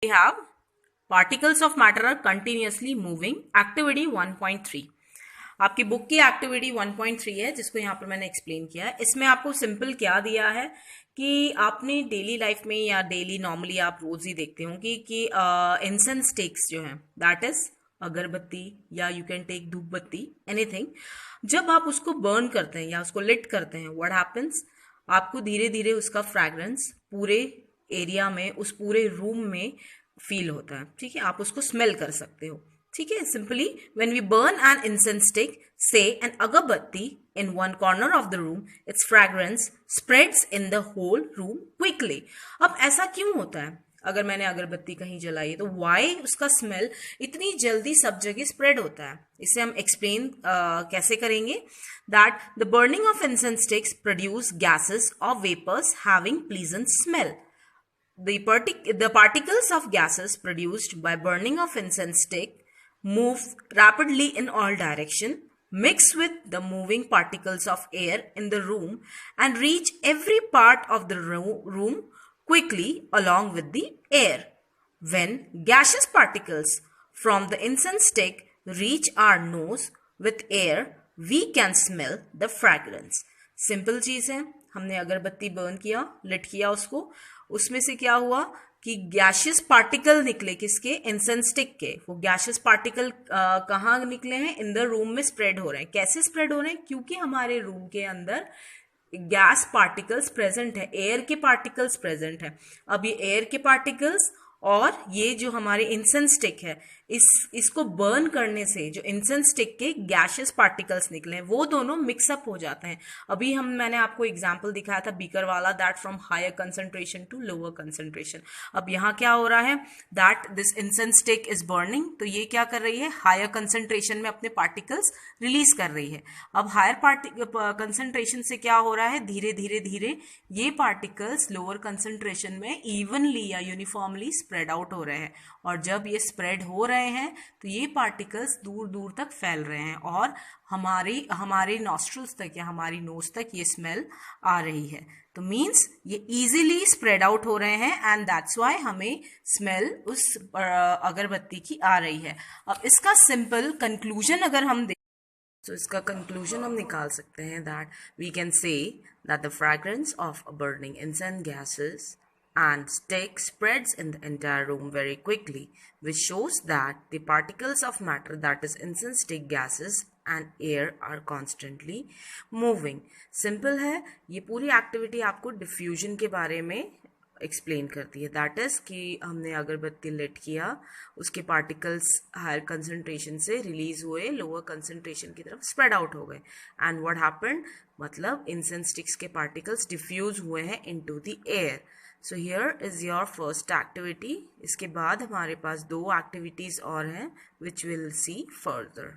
We have particles of matter are continuously moving. Activity 1.3 आपकी book की activity 1.3 है, जिसको यहाँ पर मैंने एक्सप्लेन किया है। इसमें आपको सिंपल क्या दिया है कि आपने डेली लाइफ में या डेली नॉर्मली आप रोज ही देखते होंगे कि इंसेंस स्टिक्स जो है, दैट इज अगरबत्ती या यू कैन टेक धूप बत्ती, एनीथिंग। जब आप उसको बर्न करते हैं या उसको लिट करते हैं, व्हाट हैपेंस, आपको धीरे धीरे उसका फ्रैग्रेंस पूरे एरिया में, उस पूरे रूम में फील होता है। ठीक है, आप उसको स्मेल कर सकते हो। ठीक है, simply when we burn an incense stick, say an agarbatti, in one corner of the room, its fragrance spreads in the whole room quickly. अब ऐसा क्यों होता है? अगर मैंने अगरबत्ती कहीं जलाई तो वाई उसका स्मेल इतनी जल्दी सब जगह स्प्रेड होता है? इसे हम एक्सप्लेन कैसे करेंगे? That the burning of incense sticks produce gases और vapours having pleasant smell. The particles of gases produced by burning of incense stick move rapidly in all direction, mix with the moving particles of air in the room, and reach every part of the room quickly along with the air. When gaseous particles from the incense stick reach our nose with air, we can smell the fragrance. Simple चीज है, हमने अगरबत्ती burn किया, lit किया उसको, उसमें से क्या हुआ कि गैशियस पार्टिकल निकले, किसके? इंसेंस स्टिक के। वो गैशियस पार्टिकल कहाँ निकले हैं? इन द रूम में स्प्रेड हो रहे हैं। कैसे स्प्रेड हो रहे हैं? क्योंकि हमारे रूम के अंदर गैस पार्टिकल्स प्रेजेंट है, एयर के पार्टिकल्स प्रेजेंट है। अब ये एयर के पार्टिकल्स और ये जो हमारे इंसेंस स्टिक है, इसको बर्न करने से जो इंसेंस स्टिक के गैशियस पार्टिकल्स निकले हैं, वो दोनों मिक्सअप हो जाते हैं। अभी मैंने आपको एग्जांपल दिखाया था बीकर वाला, that from higher concentration to lower concentration. अब यहाँ क्या हो रहा है? That this incense stick is burning, तो ये क्या कर रही है? हायर कंसंट्रेशन में अपने पार्टिकल्स रिलीज कर रही है। अब हायर कंसंट्रेशन से क्या हो रहा है? धीरे धीरे धीरे ये पार्टिकल्स लोअर कंसंट्रेशन में इवनली या यूनिफॉर्मली स्प्रेड आउट हो रहे हैं, और जब ये स्प्रेड हो रहे हैं तो ये पार्टिकल्स दूर दूर तक फैल रहे हैं और हमारे नॉस्ट्रल्स तक या हमारी नोज तक ये स्मेल आ रही है। तो मीन्स ये इजीली स्प्रेड आउट हो रहे हैं, एंड दैट्स व्हाई हमें स्मेल उस अगरबत्ती की आ रही है। अब इसका सिंपल कंक्लूजन अगर हम तो इसका कंक्लूजन हम निकाल सकते हैं, that we can say that the fragrance of burning incense gases and stick spreads in the entire room very quickly, which shows that the particles of matter, that is incense stick gases and air, are constantly moving. Simple है, ये पूरी activity आपको diffusion के बारे में explain करती है। That is कि हमने अगरबत्ती लिट किया, उसके पार्टिकल्स हायर कंसंट्रेशन से रिलीज हुए, लोअर कंसंट्रेशन की तरफ स्प्रेड आउट हो गए, एंड व्हाट हैपेंड, मतलब इंसेंस स्टिक्स के पार्टिकल्स डिफ्यूज हुए हैं into the air. So here is your first activity. इसके बाद हमारे पास 2 एक्टिविटीज और हैं विच विल सी फर्दर।